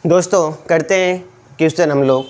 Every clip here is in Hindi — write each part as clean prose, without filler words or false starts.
दोस्तों करते हैं क्वेश्चन हम लोग।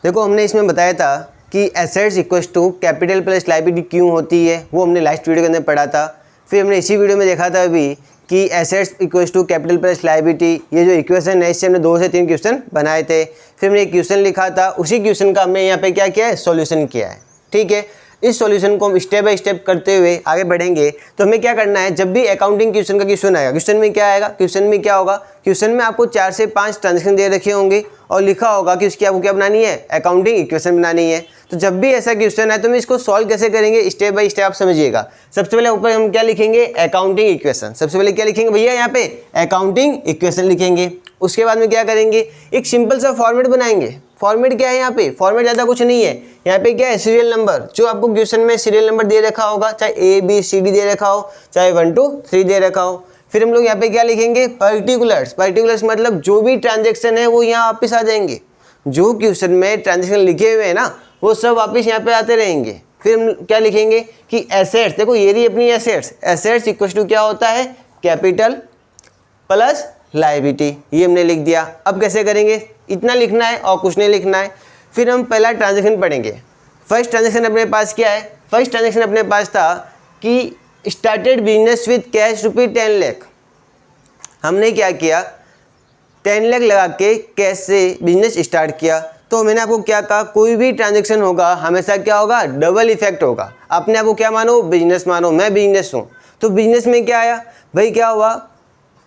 देखो हमने इसमें बताया था कि assets equals to capital plus liability क्यों होती है, वो हमने लास्ट वीडियो के अंदर पढ़ा था। फिर हमने इसी वीडियो में देखा था अभी कि assets equals to capital plus liability, ये जो इक्वेशन है इससे हमने 2 से 3 क्वेश्चन बनाए थे। फिर हमने एक क्वेश्चन लिखा था, उसी क्वेश्चन का हमने यहाँ पे क्या किया है, सॉल्यूशन किया है। ठीक है, इस सॉल्यूशन को हम स्टेप बाय स्टेप करते हुए आगे बढ़ेंगे। तो हमें क्या करना है, जब भी अकाउंटिंग क्वेश्चन का क्वेश्चन आएगा, क्वेश्चन में क्या आएगा, क्वेश्चन में क्या होगा, क्वेश्चन में आपको 4 से 5 ट्रांजेक्शन दे रखे होंगे और लिखा होगा कि उसकी आपको क्या बनानी है, अकाउंटिंग इक्वेशन बनानी है। तो जब भी ऐसा क्वेश्चन है तो हम इसको सॉल्व कैसे करेंगे, स्टेप बाय स्टेप आप समझिएगा। सबसे पहले ऊपर हम क्या लिखेंगे, अकाउंटिंग इक्वेशन। सबसे पहले क्या लिखेंगे भैया, यहाँ पे अकाउंटिंग इक्वेशन लिखेंगे। उसके बाद में क्या करेंगे, एक सिंपल सा फॉर्मेट बनाएंगे। फॉर्मेट क्या है यहाँ पे, फॉर्मेट ज़्यादा कुछ नहीं है। यहाँ पे क्या है, सीरियल नंबर, जो आपको क्वेश्चन में सीरियल नंबर दे रखा होगा, चाहे ABCD दे रखा हो, चाहे 1 2 3 दे रखा हो। फिर हम लोग यहाँ पे क्या लिखेंगे, पर्टिकुलर्स। पर्टिकुलर्स मतलब जो भी ट्रांजेक्शन है वो यहाँ वापस आ जाएंगे। जो क्वेश्चन में ट्रांजेक्शन लिखे हुए हैं ना, वो सब वापस यहाँ पे आते रहेंगे। फिर हम क्या लिखेंगे कि एसेट्स, देखो ये रही अपनी एसेट्स। एसेट्स इक्वल टू क्या होता है, कैपिटल प्लस लायबिलिटी। ये हमने लिख दिया। अब कैसे करेंगे, इतना लिखना है और कुछ नहीं लिखना है। फिर हम पहला ट्रांजेक्शन पढ़ेंगे। फर्स्ट ट्रांजेक्शन अपने पास क्या है, फर्स्ट ट्रांजेक्शन अपने पास था कि started business with cash ₹10 lakh. हमने क्या किया, 10 लाख लगा के कैश से बिजनेस स्टार्ट किया। तो मैंने आपको क्या कहा, कोई भी ट्रांजेक्शन होगा हमेशा क्या होगा, डबल इफेक्ट होगा। अपने आप को क्या मानो, बिजनेस मानो। मैं बिजनेस हूँ, तो बिजनेस में क्या आया भाई, क्या हुआ,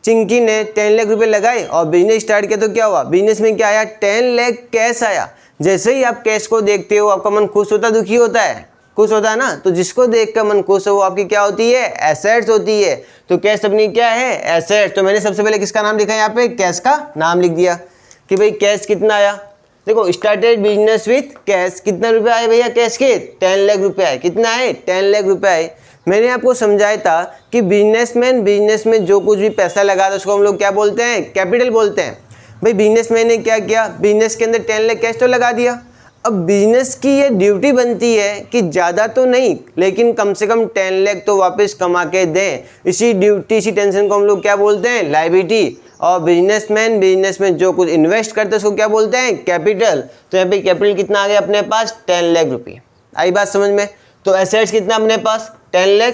चिंकी ने 10 लाख रुपए लगाए और बिजनेस स्टार्ट किया। तो क्या हुआ, बिजनेस में क्या आया, 10 लाख कैश आया। जैसे ही आप कैश को देखते हो आपका मन खुश होता, दुखी होता है, खुश होता है ना। तो जिसको देख कर मन खुश हो वो आपकी क्या होती है, एसेट्स होती है। तो कैश अपनी क्या है, एसेट्स। तो मैंने सबसे पहले किसका नाम लिखा है, यहाँ पे कैश का नाम लिख दिया कि भाई कैश कितना आया। देखो स्टार्टेड बिजनेस विथ कैश, कितना रुपए आए भैया कैश के, 10 लाख रुपए आए। कितना आए, 10 लाख रुपए आए। मैंने आपको समझाया था कि बिजनेसमैन बिजनेस में जो कुछ भी पैसा लगा था उसको हम लोग क्या बोलते हैं, कैपिटल बोलते हैं। भाई बिजनेसमैन ने क्या किया, बिजनेस के अंदर 10 लाख कैश तो लगा दिया। अब बिजनेस की ये ड्यूटी बनती है कि ज़्यादा तो नहीं लेकिन कम से कम 10 लाख तो वापस कमा के दें। इसी ड्यूटी, इसी टेंशन को हम लोग क्या बोलते हैं, लायबिलिटी। और बिजनेसमैन बिजनेस में जो कुछ इन्वेस्ट करते हैं उसको क्या बोलते हैं, कैपिटल। तो यहाँ पे कैपिटल कितना आ गया अपने पास, 10 लाख रुपये। आई बात समझ में। तो एसेट्स कितना अपने पास, 10 लाख,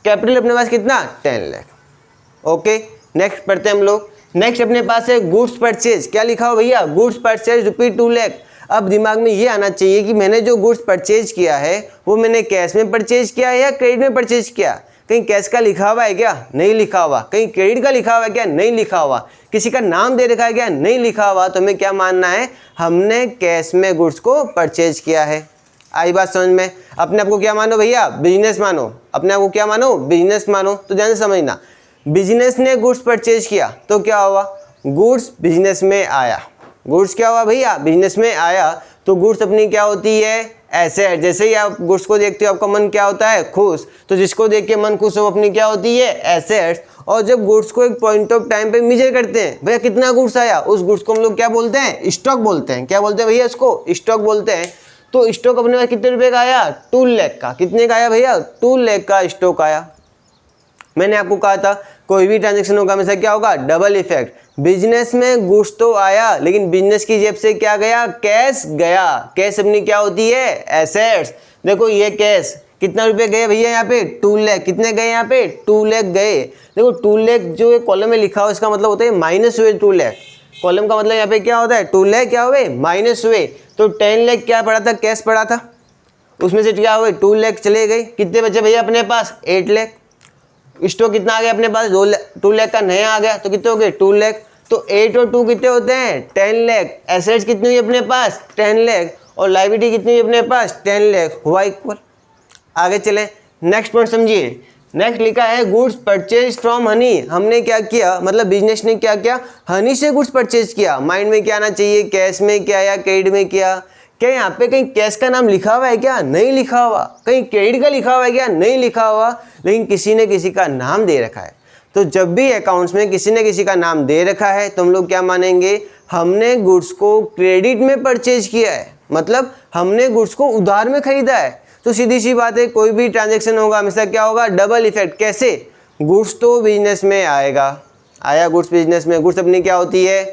कैपिटल अपने पास कितना, 10 लाख। ओके, नेक्स्ट पढ़ते हैं हम लोग। नेक्स्ट अपने पास है गुड्स परचेज। क्या लिखा हो भैया, गुड्स परचेज ₹2 लाख। अब दिमाग में ये आना चाहिए कि मैंने जो गुड्स परचेज किया है वो मैंने कैश में परचेज किया है या क्रेडिट में परचेज किया। कहीं कैश का लिखा हुआ है क्या, नहीं लिखा हुआ। कहीं क्रेडिट का लिखा हुआ है क्या, नहीं लिखा हुआ। किसी का नाम दे रखा है क्या, नहीं लिखा हुआ। तो हमें क्या मानना है, हमने कैश में गुड्स को परचेज किया है। आई बात समझ में। अपने आप को क्या मानो भैया, बिजनेस मानो। अपने आप को क्या मानो, बिजनेस मानो। तो ध्यान से समझना, बिजनेस ने गुड्स परचेज किया तो क्या हुआ, गुड्स बिजनेस में आया। गुड्स क्या हुआ भैया, बिजनेस में आया। तो गुड्स अपनी क्या होती है, एसेट। जैसे ही आप गुड्स को देखते हो आपका मन क्या होता है, खुश। तो जिसको देख के मन खुश हो अपनी क्या होती है, एसेट्स। और जब गुड्स को एक पॉइंट ऑफ टाइम पे मेजर करते हैं, भैया कितना गुड्स आया, उस गुड्स को हम लोग क्या बोलते हैं, स्टॉक बोलते हैं। क्या बोलते हैं भैया, इसको स्टॉक बोलते हैं। तो स्टॉक अपने पास कितने रुपए का आया, 2 लाख का। कितने का आया भैया, 2 लाख का स्टॉक आया। मैंने आपको कहा था कोई भी ट्रांजैक्शन होगा हमेशा क्या होगा, डबल इफेक्ट। बिजनेस में गुड्स तो आया लेकिन बिजनेस की जेब से क्या गया, कैश गया। कैश अपनी क्या होती है, एसेट्स। देखो ये कैश कितना रुपए गए भैया, यहाँ पे 2 लाख। कितने गए यहाँ पे, 2 लाख गए। देखो 2 लाख जो कॉलम में लिखा हो इसका मतलब होता है माइनस हुए 2 लाख। कॉलम का मतलब यहाँ पे क्या होता है, 2 लाख क्या हुए, माइनस हुए। तो 10 लाख क्या पड़ा था, कैश पड़ा था। उसमें से क्या हुए, 2 लाख चले गए। कितने बचे भैया अपने पास, 8 लाख। स्टॉक कितना आ गया अपने पास, 2 लाख का नया आ गया। तो कितने हो गए, 2 लाख। तो 8 और 2 कितने होते हैं, 10 लाख। एसेट्स कितनी हुई अपने पास, 10 लाख। और लायबिलिटी कितनी हुई अपने पास, 10 लाख। हुआ इक्वल। आगे चले, नेक्स्ट पॉइंट समझिए। नेक्स्ट लिखा है गुड्स परचेज फ्रॉम हनी। हमने क्या किया, मतलब बिजनेस ने क्या किया, हनी से गुड्स परचेज किया। माइंड में क्या आना चाहिए, कैश में किया या क्रेडिट में किया। क्या यहाँ पे कहीं कैश का नाम लिखा हुआ है क्या, नहीं लिखा हुआ। कहीं क्रेडिट का लिखा हुआ है क्या, नहीं लिखा हुआ। लेकिन किसी ने किसी का नाम दे रखा है। तो जब भी अकाउंट्स में किसी ने किसी का नाम दे रखा है तो हम लोग क्या मानेंगे, हमने गुड्स को क्रेडिट में परचेज किया है, मतलब हमने गुड्स को उधार में खरीदा है। तो सीधी सी बात है, कोई भी ट्रांजैक्शन होगा हमेशा क्या होगा, डबल इफेक्ट। कैसे, गुड्स तो बिजनेस में आएगा, आया गुड्स बिजनेस में। गुड्स अपनी क्या होती है,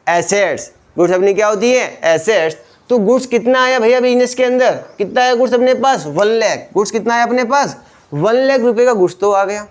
एसेट्स। गुड्स अपनी क्या होती है? एसेट्स। तो गुड्स कितना आया भैया बिजनेस के अंदर? कितना आया गुड्स अपने पास? 1 लाख। गुड्स कितना आया अपने पास? 1 लाख रुपए का गुड्स तो आ गया।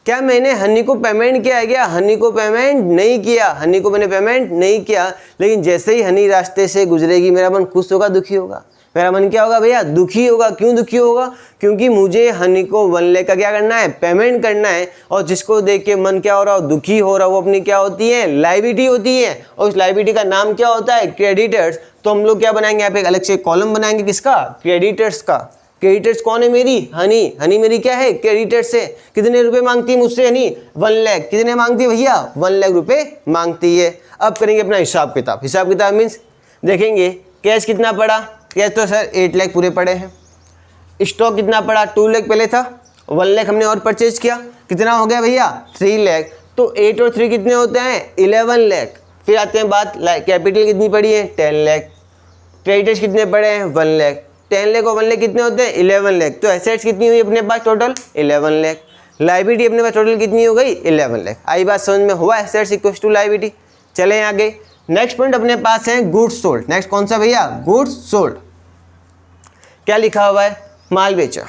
क्या मैंने हनी को पेमेंट किया है क्या? हनी को पेमेंट नहीं किया, हनी को मैंने पेमेंट नहीं किया। लेकिन जैसे ही हनी रास्ते से गुजरेगी मेरा मन खुश होगा, दुखी होगा? मेरा मन क्या होगा भैया? दुखी होगा। क्यों दुखी होगा? क्योंकि मुझे हनी को 1 लाख का क्या करना है? पेमेंट करना है। और जिसको देख के मन क्या हो रहा हो? दुखी हो रहा हो, वो अपनी क्या होती है? लायबिलिटी होती है। और उस लायबिलिटी का नाम क्या होता है? क्रेडिटर्स। तो हम लोग क्या बनाएंगे यहाँ पे? एक अलग से कॉलम बनाएंगे, किसका? क्रेडिटर्स का। क्रेडिटर्स कौन है मेरी? हनी। हनी मेरी क्या है? क्रेडिटर्स है। कितने रुपए मांगती है मुझसे हनी? 1 लाख। कितने मांगती है भैया? 1 लाख रुपए मांगती है। अब करेंगे अपना हिसाब किताब। हिसाब किताब मीन्स देखेंगे कैश कितना पड़ा। कैश तो सर 8 लाख पूरे पड़े हैं। स्टॉक कितना पड़ा? 2 लाख पहले था, 1 लाख हमने और परचेज किया। कितना हो गया भैया? 3 लाख। तो 8 और 3 कितने होते हैं? 11 लाख। फिर आते हैं बात, कैपिटल कितनी पड़ी है? 10 लाख। क्रेडिटर्स कितने पड़े हैं? 1 लाख। 10 लाख और 1 लाख कितने होते हैं? 11 लाख। तो एसेट्स कितनी हुई अपने पास टोटल? 11 लाख। लायबिलिटी अपने पास टोटल कितनी हो गई? 11 लाख। आई बात समझ में? हुआ एसेट्स इक्वल्स टू लायबिलिटी। चले आगे। नेक्स्ट पॉइंट अपने पास है गुड्स सोल्ड। नेक्स्ट कौन सा भैया? Goods sold. क्या लिखा हुआ है? माल बेचा।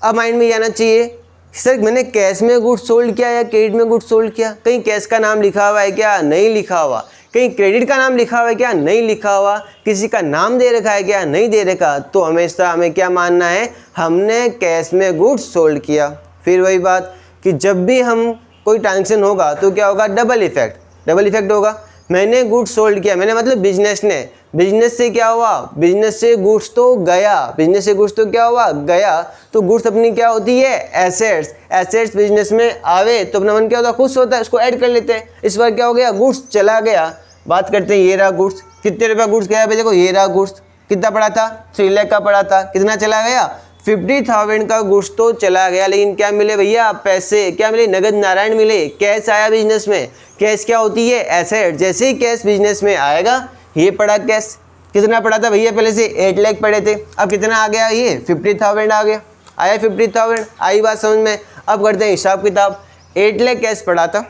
अब माइंड में जाना चाहिए सर मैंने कैश में गुड्स सोल्ड किया या क्रेडिट में गुड्स सोल्ड किया? कहीं कैश का नाम लिखा हुआ है क्या? नहीं लिखा हुआ। कहीं क्रेडिट का नाम लिखा हुआ है क्या? नहीं लिखा हुआ। किसी का नाम दे रखा है क्या? नहीं दे रखा। तो हमेशा हमें क्या मानना है? हमने कैश में गुड्स सोल्ड किया। फिर वही बात कि जब भी हम कोई ट्रांजेक्शन होगा तो क्या होगा? डबल इफेक्ट होगा। मैंने गुड्स सोल्ड किया, मैंने मतलब बिजनेस ने। बिजनेस से क्या हुआ? बिजनेस से गुड्स तो गया। बिजनेस से गुड्स तो क्या हुआ? गया। तो गुड्स अपनी क्या होती है? एसेट्स। एसेट्स बिजनेस में आवे तो अपना मन क्या होता है? खुश होता है। उसको ऐड कर लेते हैं। इस बार क्या हो गया? गुड्स चला गया। बात करते हैं, ये रहा गुड्स। कितने रुपया गुड्स गया भाई? देखो ये रहा गुड्स। कितना पड़ा था? 3 लाख का पड़ा था। कितना चला गया? 50,000 का गुड्स तो चला गया। लेकिन क्या मिले भैया? पैसे क्या मिले? नगद नारायण मिले। कैश आया बिजनेस में। कैश क्या होती है? एसेट। जैसे ही कैश बिजनेस में आएगा, ये पड़ा कैश। कितना पड़ा था भैया? पहले से 8 लाख पड़े थे। अब कितना आ गया? ये 50,000 आ गया। आया 50,000। आई बात समझ में? अब करते हैं हिसाब किताब। 8 लाख कैश पड़ा था,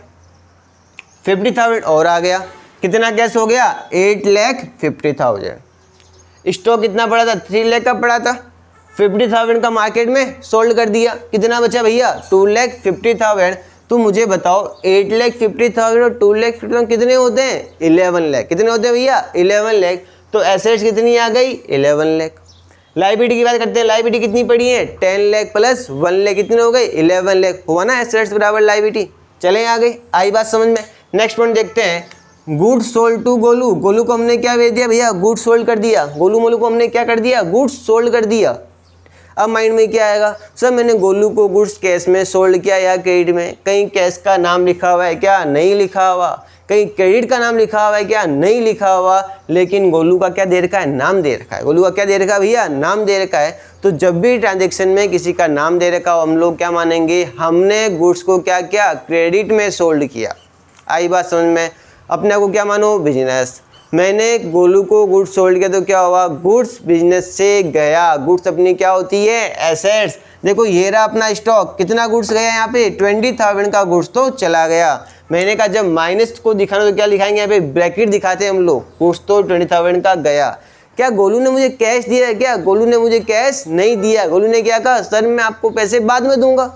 50,000 और आ गया। कितना कैश हो गया? 8,50,000। स्टॉक कितना पड़ा था? 3 लाख का पड़ा था। 50,000 का मार्केट में सोल्ड कर दिया। कितना बचा भैया? 2,50,000। तो मुझे बताओ 8,50,000 और 2,50,000 कितने होते हैं? 11 लाख। कितने होते हैं भैया? 11 लाख। तो एसेट्स कितनी आ गई? 11 लाख। लायबिलिटी की बात करते हैं। लायबिलिटी कितनी पड़ी है? 10 लाख प्लस 1 लाख कितने हो गए? 11 लाख। हुआ ना एसेट्स बराबर लायबिलिटी। चले आ गई। आई बात समझ में? नेक्स्ट पॉइंट देखते हैं। Goods sold to Golu. Golu को हमने क्या भेज दिया भैया? गुड्स सोल्ड कर दिया। गोलू मोलू को हमने क्या कर दिया? गुड्स सोल्ड कर दिया। अब माइंड में क्या आएगा? सर मैंने गोलू को गुड्स कैश में सोल्ड किया या क्रेडिट में? कहीं कैश का नाम लिखा हुआ है क्या? नहीं लिखा हुआ। कहीं क्रेडिट का नाम लिखा हुआ है क्या? नहीं लिखा हुआ। लेकिन गोलू का क्या दे रखा है? नाम दे रखा है। गोलू का क्या दे रखा है भैया? नाम दे रखा है। तो जब भी ट्रांजेक्शन में किसी का नाम दे रखा हो, हम लोग क्या मानेंगे? हमने गुड्स को क्या किया? क्रेडिट में सोल्ड किया। आई बात समझ में? अपने को क्या मानो? बिजनेस। मैंने गोलू को गुड्स सोल्ड किया तो क्या हुआ? गुड्स बिजनेस से गया। गुड्स अपनी क्या होती है? एसेट्स। देखो ये रहा अपना स्टॉक। कितना गुड्स गया यहाँ पे? 20,000 का गुड्स तो चला गया। मैंने कहा जब माइनस को दिखाना तो क्या लिखाएंगे? यहाँ पे ब्रैकेट दिखाते हैं हम लोग। गुड्स तो 20,000 का गया। क्या गोलू ने मुझे कैश दिया है क्या? गोलू ने मुझे कैश नहीं दिया। गोलू ने क्या कहा? सर मैं आपको पैसे बाद में दूंगा।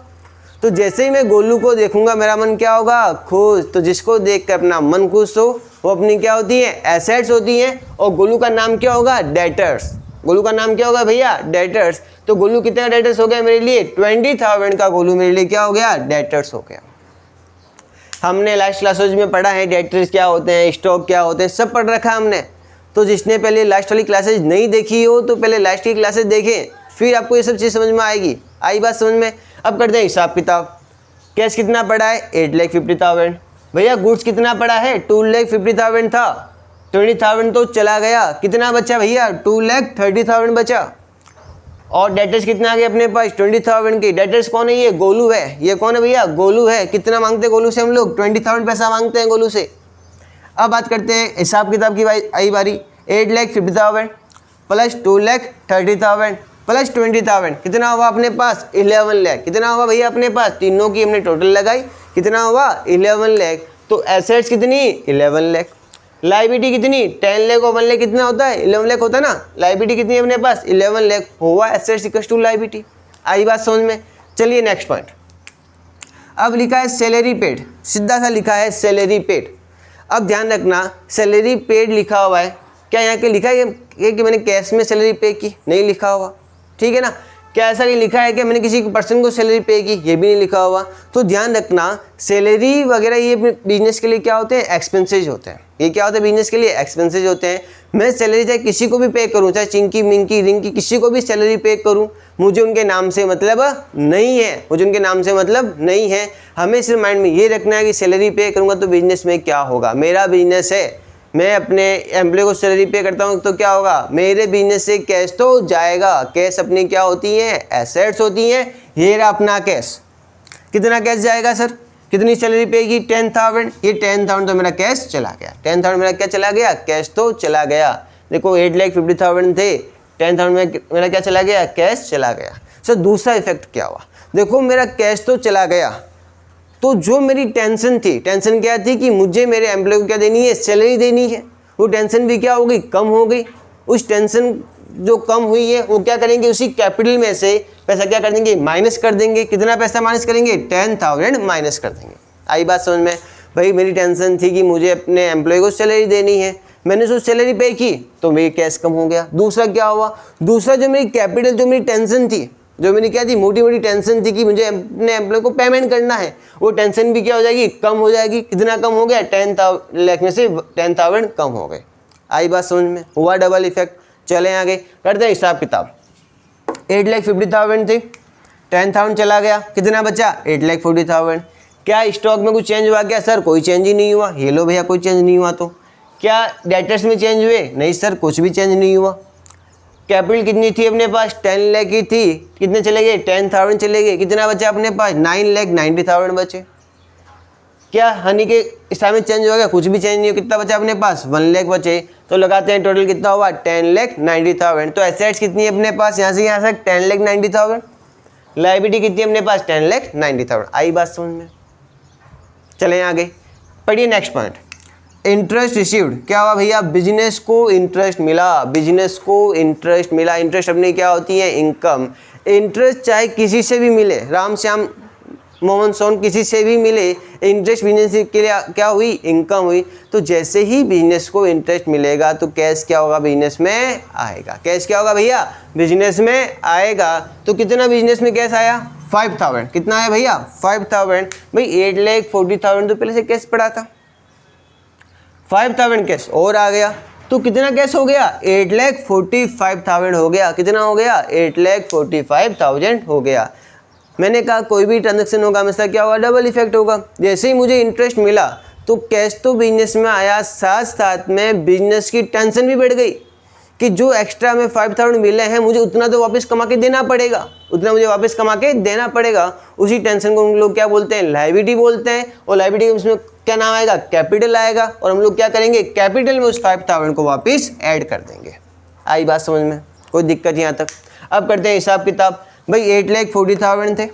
तो जैसे ही मैं गोलू को देखूंगा मेरा मन क्या होगा? खुश। तो जिसको देख कर अपना मन खुश हो वो अपनी क्या होती है? एसेट्स होती हैं। और गोलू का नाम क्या होगा? डेटर्स। गोलू का नाम क्या होगा भैया? डेटर्स। तो गोलू कितना डेटर्स हो गया मेरे लिए? 20,000 का गोलू मेरे लिए क्या हो गया? डेटर्स हो गया। हमने लास्ट क्लासेज में पढ़ा है डेटर्स क्या होते हैं, स्टॉक क्या होते हैं, सब पढ़ रखा हमने। तो जिसने पहले लास्ट वाली क्लासेज नहीं देखी हो तो पहले लास्ट की क्लासेज देखें, फिर आपको ये सब चीज़ समझ में आएगी। आई बात समझ में? अब करते हैं हिसाब किताब। कैश कितना पड़ा है? 8,50,000। भैया गुड्स कितना पड़ा है? 2,50,000 था। 20,000 तो चला गया। कितना बचा भैया? 2,30,000 बचा। और डेटर्स कितना आ गया अपने पास? 20,000 की। डेटर्स कौन है? ये गोलू है। ये कौन है भैया? गोलू है। कितना मांगते हैं गोलू से हम लोग? 20,000 पैसा मांगते हैं गोलू से। अब बात करते हैं हिसाब किताब की आई बारी। 8,50,000 प्लस 2,30,000 प्लस 20,000 कितना हुआ अपने पास? 11 लाख। कितना हुआ भैया अपने पास? तीनों की हमने टोटल लगाई। कितना हुआ? 11 लाख। तो एसेट्स कितनी 11 लाख, लाइबिलिटी कितनी 10 लाख और 1 लाख कितना होता है 11 लाख होता है ना। लाइबिलिटी कितनी है अपने पास 11 लाख, हुआ एसेट्स इक्वल टू लाइबिलिटी। आई बात समझ में। चलिए नेक्स्ट पॉइंट, अब लिखा है सैलरी पेड, सीधा सा लिखा है सैलरी पेड। अब ध्यान रखना सैलरी पेड लिखा हुआ है, क्या यहाँ के लिखा है कि मैंने कैश में सैलरी पे की, नहीं लिखा हुआ, ठीक है ना। क्या ऐसा नहीं लिखा है कि मैंने किसी पर्सन को सैलरी पे की, ये भी नहीं लिखा हुआ। तो ध्यान रखना सैलरी वगैरह ये बिजनेस के लिए क्या होते हैं एक्सपेंसेज होते हैं। ये क्या होता है बिजनेस के लिए एक्सपेंसेज होते हैं। मैं सैलरी चाहे किसी को भी पे करूँ, चाहे चिंकी मिंकी रिंकी किसी को भी सैलरी पे करूँ, मुझे उनके नाम से मतलब नहीं है, मुझे उनके नाम से मतलब नहीं है। हमें सिर्फ माइंड में ये रखना है कि सैलरी पे करूँगा तो बिजनेस में क्या होगा, मेरा बिजनेस है, मैं अपने एम्प्लॉय को सैलरी पे करता हूँ तो क्या होगा, मेरे बिजनेस से कैश तो जाएगा। कैश अपनी क्या होती है एसेट्स होती हैं। ये रहा अपना कैश, कितना कैश जाएगा सर, कितनी सैलरी पे की 10,000, ये 10,000 तो मेरा कैश चला गया। 10,000 मेरा क्या चला गया, कैश तो चला गया। देखो 8,50,000 थे, 10,000 में मेरा क्या चला गया, कैश चला गया। सर दूसरा इफेक्ट क्या हुआ, देखो मेरा कैश तो चला गया, तो जो मेरी टेंशन थी, टेंशन क्या थी कि मुझे मेरे एम्प्लॉय को क्या देनी है, सैलरी देनी है, वो टेंशन भी क्या हो गई, कम हो गई। उस टेंशन जो कम हुई है वो क्या करेंगे, उसी कैपिटल में से पैसा क्या कर देंगे, माइनस कर देंगे। कितना पैसा माइनस करेंगे, 10,000 माइनस कर देंगे। आई बात समझ में। भाई मेरी टेंशन थी कि मुझे अपने एम्प्लॉय को सैलरी देनी है, मैंने जो सैलरी पे की तो मेरी कैश कम हो गया। दूसरा क्या हुआ, दूसरा जो मेरी कैपिटल, जो मेरी टेंशन थी, जो मेरी क्या थी मोटी मोटी टेंशन थी कि मुझे अपने एम्प्लॉय को पेमेंट करना है, वो टेंशन भी क्या हो जाएगी, कम हो जाएगी। कितना कम हो गया, 10 लाख में से 10,000 कम हो गए। आई बात समझ में, हुआ डबल इफेक्ट। चले आगे करते हैं हिसाब किताब। 8,50,000 थी, 10,000 चला गया, कितना बचा 8,40,000। क्या स्टॉक में कुछ चेंज हुआ क्या, सर कोई चेंज ही नहीं हुआ। ये लो भैया कोई चेंज नहीं हुआ। तो क्या डेटर्स में चेंज हुए, नहीं सर कुछ भी चेंज नहीं हुआ। कैपिटल कितनी थी अपने पास, 10 लाख की थी, कितने चले गए 10,000 चले गए। कितना बचा अपने पास 9,90,000 बचे। क्या हनी के हिसाब में चेंज हो गया, कुछ भी चेंज नहीं हो। कितना बचा अपने पास 1 लाख बचे। तो लगाते हैं टोटल कितना हुआ 10,90,000। तो एसेट्स कितनी है अपने पास, यहाँ से यहाँ तक 10,90,000। लाइबिलिटी कितनी है अपने पास 10,90,000। आई बात समझ में। चले आगे पढ़िए नेक्स्ट पॉइंट, इंटरेस्ट रिसीव्ड। क्या हुआ भैया, बिजनेस को इंटरेस्ट मिला, बिजनेस को इंटरेस्ट मिला। इंटरेस्ट अपनी क्या होती है, इनकम। इंटरेस्ट चाहे किसी से भी मिले, राम श्याम मोहन सोन किसी से भी मिले, इंटरेस्ट बिजनेस के लिए क्या हुई, इनकम हुई। तो जैसे ही बिजनेस को इंटरेस्ट मिलेगा तो कैश क्या होगा, बिजनेस में आएगा। कैश क्या होगा भैया, बिजनेस में आएगा। तो कितना बिजनेस में कैश आया 5,000। कितना आया भैया 5,000। भाई 8,40,000 तो पहले से कैश पड़ा था, 5,000 कैश और आ गया। तो कितना कैश हो गया 8,45,000 हो गया। कितना हो गया 8,45,000 हो गया। मैंने कहा कोई भी ट्रांजेक्शन होगा हमेशा क्या होगा, डबल इफेक्ट होगा। जैसे ही मुझे इंटरेस्ट मिला तो कैश तो बिजनेस में आया, साथ साथ में बिजनेस की टेंशन भी बढ़ गई कि जो एक्स्ट्रा में 5,000 मिले हैं मुझे उतना तो वापस कमा के देना पड़ेगा, उतना मुझे वापस कमा के देना पड़ेगा। उसी टेंशन को हम लोग क्या बोलते हैं, लायबिलिटी बोलते हैं। और लायबिलिटी उसमें क्या नाम आएगा, कैपिटल आएगा। और हम लोग क्या करेंगे, कैपिटल में उस 5,000 को वापस ऐड कर देंगे। आई बात समझ में, कोई दिक्कत यहाँ तक। अब करते हैं हिसाब किताब। भाई 8,40,000 थे,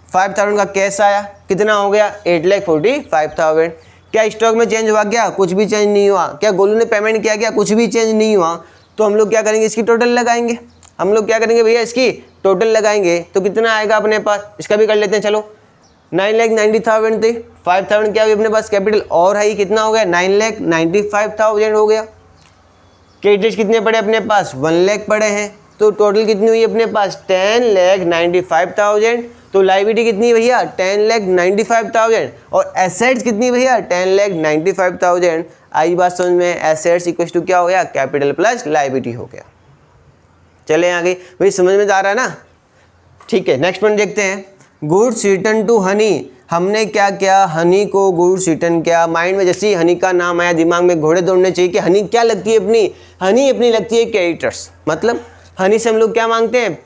5,000 का कैश आया, कितना हो गया 8,45,000। क्या स्टॉक में चेंज हुआ क्या, कुछ भी चेंज नहीं हुआ। क्या गोलू ने पेमेंट किया क्या, कुछ भी चेंज नहीं हुआ। तो हम लोग क्या करेंगे, इसकी टोटल लगाएंगे। हम लोग क्या करेंगे भैया, इसकी टोटल लगाएंगे। तो कितना आएगा अपने पास, इसका भी कर लेते हैं चलो। 9,90,000 थे, 5,000 क्या हुई अपने पास कैपिटल और है, कितना हो गया 9,95,000 हो गया। क्रेडिट कितने पड़े अपने पास 1 लाख पड़े हैं। तो टोटल कितनी हुई अपने पास 10,95,000। तो लायबिलिटी कितनी भैया 10,95,000 और एसेट्स कितनी भैया 10,95,000। आई बात समझ में, एसेट्स इक्वल टू क्या हो गया, कैपिटल प्लस लायबिलिटी हो गया। चले आगे भाई, समझ में आ रहा है ना। ठीक है नेक्स्ट पॉइंट देखते हैं, गुड्स रिटर्न टू हनी। हमने क्या किया, हनी को गुड्स रिटर्न किया। माइंड में जैसे ही हनी का नाम आया दिमाग में घोड़े दौड़ने चाहिए कि हनी क्या लगती है अपनी, हनी अपनी लगती है क्रेडिटर्स। मतलब हनी से हम लोग क्या मांगते हैं,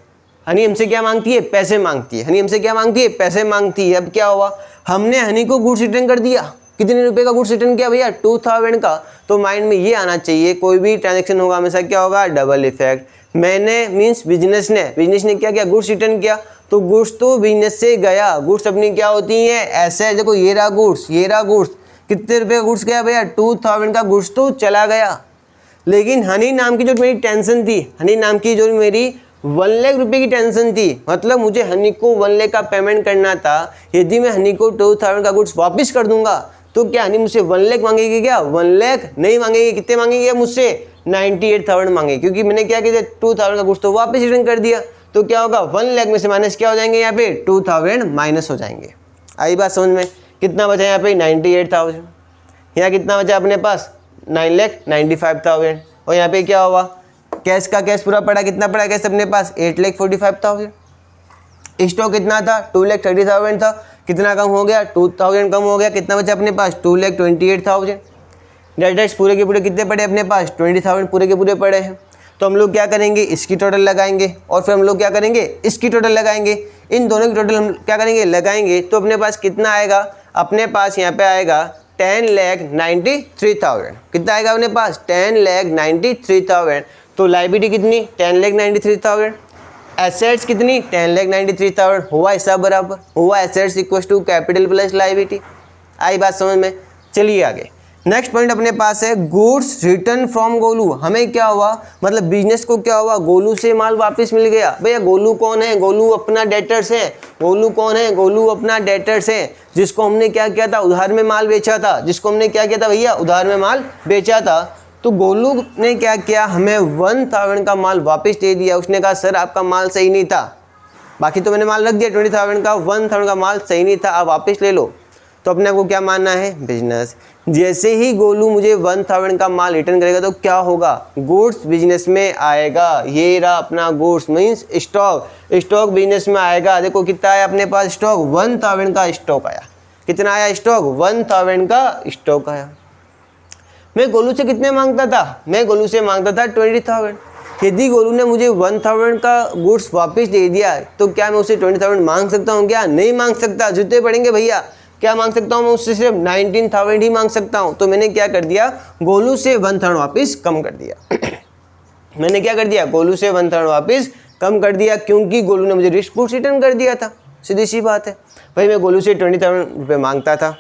हनी हमसे क्या मांगती है, पैसे मांगती है। हनी हमसे क्या मांगती है, पैसे मांगती है। अब क्या हुआ, हमने हनी को गुड्स रिटर्न कर दिया। कितने रुपए का गुड्स रिटर्न किया भैया 2,000 का। तो माइंड में ये आना चाहिए, कोई भी ट्रांजेक्शन होगा हमेशा क्या होगा, डबल इफेक्ट। मैंने मीन्स बिजनेस ने क्या किया, गुड्स रिटर्न किया। तो गुड्स तो बिजनेस से गया। गुड्स अपनी क्या होती हैं, ऐसे देखो ये रहा गुड्स, ये रहा गुड्स। कितने रुपए का गुड्स गया भैया? 2000 का गुड्स तो चला गया। लेकिन हनी नाम की जो मेरी टेंशन थी, हनी नाम की जो मेरी 1 लाख रुपए की टेंशन थी, मतलब मुझे हनी को 1 लाख का पेमेंट करना था। यदि मैं हनी को 2000 का गुड्स वापस कर दूंगा तो क्या हनी मुझसे 1 लाख मांगेगी? क्या 1 लाख नहीं मांगेगी। कितने मांगेगी मुझसे? 98,000 मांगेगी, क्योंकि मैंने क्या किया 2000 का गुड्स तो वापस रिटर्न कर दिया। तो क्या होगा? 1 लाख में से माइनस क्या हो जाएंगे? यहाँ पे 2000 माइनस हो जाएंगे। आई बात समझ में? कितना बचा यहाँ पे? 98,000। यहाँ कितना बचा अपने पास? 9,95,000। और यहाँ पे क्या हुआ? कैश का कैश पूरा पड़ा। कितना पड़ा कैश अपने पास? 8,45,000। स्टॉक कितना था? 2,30,000 था। कितना कम हो गया? 2,000 कम हो गया। कितना बचा अपने पास? 2,28,000। डेटर्स पूरे के पूरे कितने पड़े अपने पास? 20,000 पूरे के पूरे पड़े हैं। तो हम लोग क्या करेंगे? इसकी टोटल लगाएंगे और फिर हम लोग क्या करेंगे? इसकी टोटल लगाएंगे। इन दोनों की टोटल हम क्या करेंगे? लगाएंगे। तो अपने पास कितना आएगा? अपने पास यहाँ पे आएगा 10,93,000। कितना आएगा अपने पास? 10,93,000। तो लायबिलिटी कितनी? 10,93,000। एसेट्स कितनी? 10,93,000। हुआ हिसाब बराबर, हुआ assets equal to capital plus liability. आई बात समझ में? चलिए आगे। नेक्स्ट पॉइंट अपने पास है गुड्स रिटर्न फ्रॉम गोलू। हमें क्या हुआ? मतलब बिजनेस को क्या हुआ? गोलू से माल वापस मिल गया। भैया गोलू कौन है? गोलू अपना डेटर्स है। गोलू कौन है? गोलू अपना डेटर्स है, जिसको हमने क्या किया था? उधार में माल बेचा था। जिसको हमने क्या किया था भैया? उधार में माल बेचा था। तो गोलू ने क्या किया? हमें 1,000 का माल वापस दे दिया। उसने कहा सर आपका माल सही नहीं था, बाकी तो मैंने माल रख दिया 20,000 का, 1,000 का माल सही नहीं था, आप वापस ले लो। तो अपने आपको क्या मानना है? बिजनेस। जैसे ही गोलू मुझे 1,000 का माल रिटर्न करेगा तो क्या होगा? गुड्स बिजनेस में आएगा। ये रहा अपना goods means stock. Stock business में आएगा। देखो कितना आया अपने पास स्टॉक? 1,000 का स्टॉक आया। कितना आया स्टॉक? 1,000 का स्टॉक आया। मैं गोलू से कितने मांगता था? मैं गोलू से मांगता था 20,000। यदि गोलू ने मुझे 1,000 का गुड्स वापस दे दिया तो क्या मैं उसे 20,000 मांग सकता हूँ? क्या नहीं मांग सकता। जूते पड़ेंगे भैया। क्या मांग सकता हूँ मैं? उससे सिर्फ 19,000 ही मांग सकता हूँ। तो मैंने क्या कर दिया? गोलू से 1,000 वापस कम कर दिया। मैंने क्या कर दिया? गोलू से 1,000 वापस कम कर दिया, क्योंकि गोलू ने मुझे रिस्क गुड्स रिटर्न कर दिया था। सीधी सी बात है भाई। मैं गोलू से 20,000 रुपये मांगता था।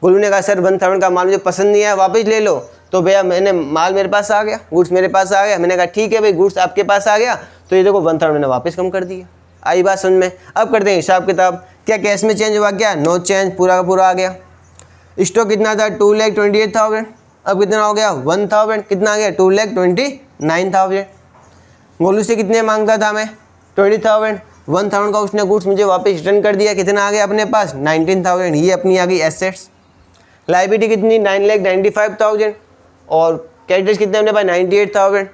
गोलू ने कहा सर 1,000 का माल मुझे पसंद नहीं आया, वापस ले लो। तो भैया मैंने माल मेरे पास आ गया, गुड्स मेरे पास आ गया। मैंने कहा ठीक है भाई, गुड्स आपके पास आ गया, तो ये देखो 1,000 मैंने वापस कम कर दिया। आई बात समझ में? अब करते हैं हिसाब किताब। क्या कैश में चेंज हुआ? क्या नो चेंज, पूरा का पूरा आ गया। स्टॉक कितना था? 2,28,000। अब कितना हो गया? 1,000। कितना आ गया? 2,29,000। गोलू से कितने मांगता था मैं? 20,000। 1,000 का उसने गुड्स मुझे वापस रिटर्न कर दिया। कितना आ गया अपने पास? 19,000। ये अपनी आ गई एसेट्स। लायबिलिटी कितनी? 9,95,000। और क्रेडिटर्स कितने अपने पास? 98,000।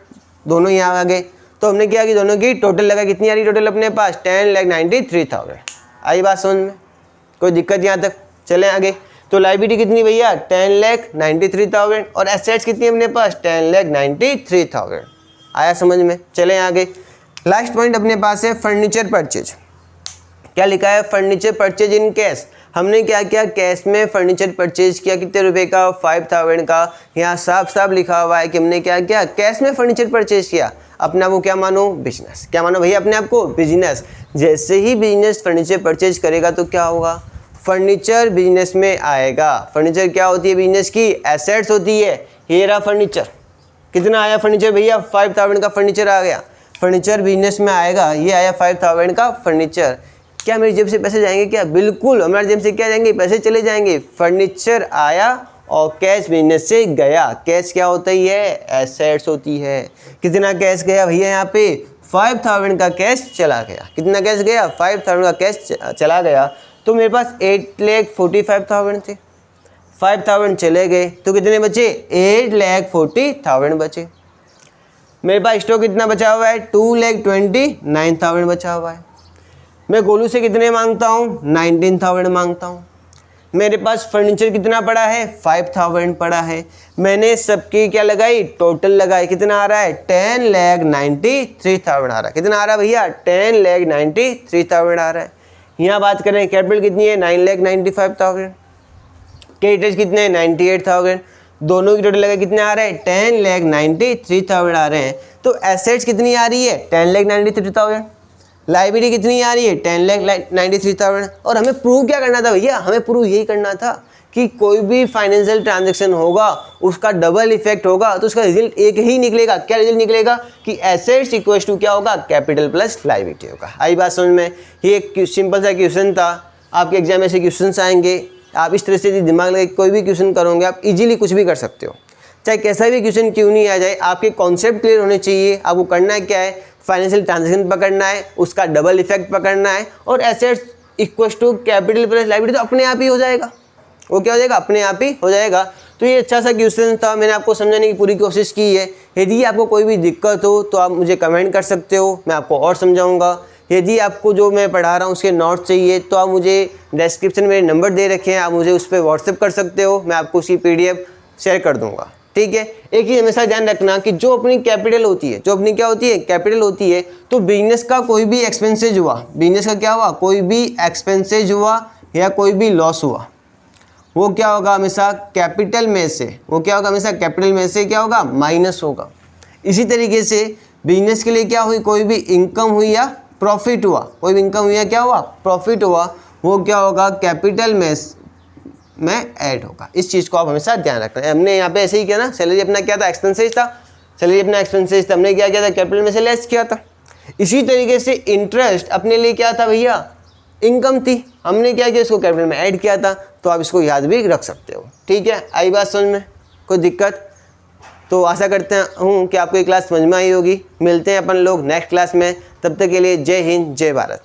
दोनों यहाँ आ गए। तो हमने क्या कि दोनों की टोटल लगा। कितनी आ रही टोटल अपने पास? 10,93,000। आई बात समझ में? कोई दिक्कत यहाँ तक? चलें आगे। तो लायबिलिटी कितनी भैया? 10,93,000। और एसेट्स कितनी अपने पास? 10,93,000। आया समझ में? चलें आगे। लास्ट पॉइंट अपने पास है फर्नीचर परचेज। क्या लिखा है? Furniture purchase in cash. हमने क्या किया? कैश में फर्नीचर परचेज किया। कितने रुपए का? 5,000 का। यहाँ साफ साफ लिखा हुआ है कि हमने क्या किया? कैश में फर्नीचर परचेज किया। अपने आप को क्या मानो? बिजनेस। क्या मानो भैया अपने आप को? बिजनेस। जैसे ही बिजनेस फर्नीचर परचेज करेगा तो क्या होगा? फर्नीचर बिजनेस में आएगा। फर्नीचर क्या होती है? बिजनेस की एसेट्स होती है। ये रहा फर्नीचर। कितना आया फर्नीचर भैया? 5,000 का फर्नीचर आ गया। फर्नीचर बिजनेस में आएगा। ये आया 5,000 का फर्नीचर। क्या मेरी जेब से पैसे जाएंगे? क्या बिल्कुल हमारी जेब से क्या जाएंगे? पैसे चले जाएंगे। फर्नीचर आया और कैश बिजनेस से गया। कैश क्या होता ही है? एसेट्स होती है। कितना कैश गया भैया? यहाँ पे 5,000 का कैश चला गया। कितना कैश गया? 5,000 का कैश चला गया। तो मेरे पास 8,45,000 थे। 5,000 चले गए तो कितने बचे? 8,40,000 बचे। मेरे पास स्टॉक कितना बचा हुआ है? 2,29,000 बचा हुआ है। मैं गोलू से कितने मांगता हूँ? 19,000 मांगता हूँ। मेरे पास फर्नीचर कितना पड़ा है? 5,000 पड़ा है। मैंने सबकी क्या लगाई? टोटल लगाई। कितना आ रहा है? 10,93,000 आ रहा है। कितना आ रहा है भैया? 10,93,000 आ रहा है। यहाँ बात करें कैपिटल कितनी है? 9,95,000। क्रेडिटर्स कितने? 98,000। दोनों की टोटल लगा कितने आ रहे हैं? 10,93,000 आ रहे हैं। तो एसेट्स कितनी आ रही है? 10,93,000। लायबिलिटी कितनी आ रही है? 10,93,000। और हमें प्रूव क्या करना था भैया? हमें प्रूव यही करना था कि कोई भी फाइनेंशियल ट्रांजैक्शन होगा उसका डबल इफेक्ट होगा, तो उसका रिजल्ट एक ही निकलेगा। क्या रिजल्ट निकलेगा कि एसेट्स इक्वल टू क्या होगा, कैपिटल प्लस लायबिलिटी होगा। आई बात समझ में। ये एक सिंपल सा क्वेश्चन था, आपके एग्जाम में से क्वेश्चन आएंगे, आप इस तरह से दिमाग लगा कोई भी क्वेश्चन करोगे आप इजीली कुछ भी कर सकते हो, चाहे कैसा भी क्वेश्चन क्यों नहीं आ जाए, आपके कॉन्सेप्ट क्लियर होने चाहिए। आपको करना है क्या है, फाइनेंशियल ट्रांजैक्शन पकड़ना है, उसका डबल इफेक्ट पकड़ना है, और assets equal to capital plus liability, तो अपने आप ही हो जाएगा। वो क्या हो जाएगा, अपने आप ही हो जाएगा। तो ये अच्छा सा क्वेश्चन था, मैंने आपको समझाने की पूरी कोशिश की है। यदि आपको कोई भी दिक्कत हो तो आप मुझे कमेंट कर सकते हो, मैं आपको और समझाऊंगा। यदि आपको जो मैं पढ़ा रहा हूँ उसके नोट्स चाहिए तो आप मुझे डिस्क्रिप्शन में नंबर दे रखे हैं, आप मुझे उस पर व्हाट्सएप कर सकते हो, मैं आपको उसकी PDF शेयर कर दूंगा। ठीक है। एक चीज़ हमेशा ध्यान रखना कि जो अपनी कैपिटल होती है, जो अपनी क्या होती है, कैपिटल होती है, तो बिजनेस का कोई भी एक्सपेंसेज हुआ, बिजनेस का क्या हुआ, कोई भी एक्सपेंसेज हुआ या कोई भी लॉस हुआ, वो क्या होगा हमेशा कैपिटल में से, वो क्या होगा हमेशा कैपिटल में से क्या होगा, माइनस होगा। इसी तरीके से बिजनेस के लिए क्या हुई, कोई भी इनकम हुई या प्रॉफिट हुआ, कोई भी इनकम हुई या क्या हुआ, प्रॉफिट हुआ, वो क्या होगा, कैपिटल में ऐड होगा। इस चीज़ को आप हमेशा ध्यान रखना है। हमने यहाँ पे ऐसे ही किया ना, सैलरी अपना क्या था, एक्सपेंसेज था, सैलरी अपना एक्सपेंसेज था, हमने क्या किया था, कैपिटल में से लेस किया था। इसी तरीके से इंटरेस्ट अपने लिए क्या था भैया, इनकम थी, हमने क्या किया, इसको कैपिटल में ऐड किया था। तो आप इसको याद भी रख सकते हो। ठीक है, आई बात समझ में, कोई दिक्कत? तो आशा करते हूँ कि आपको ये क्लास समझ में आई होगी। मिलते हैं अपन लोग नेक्स्ट क्लास में, तब तक के लिए जय हिंद जय भारत।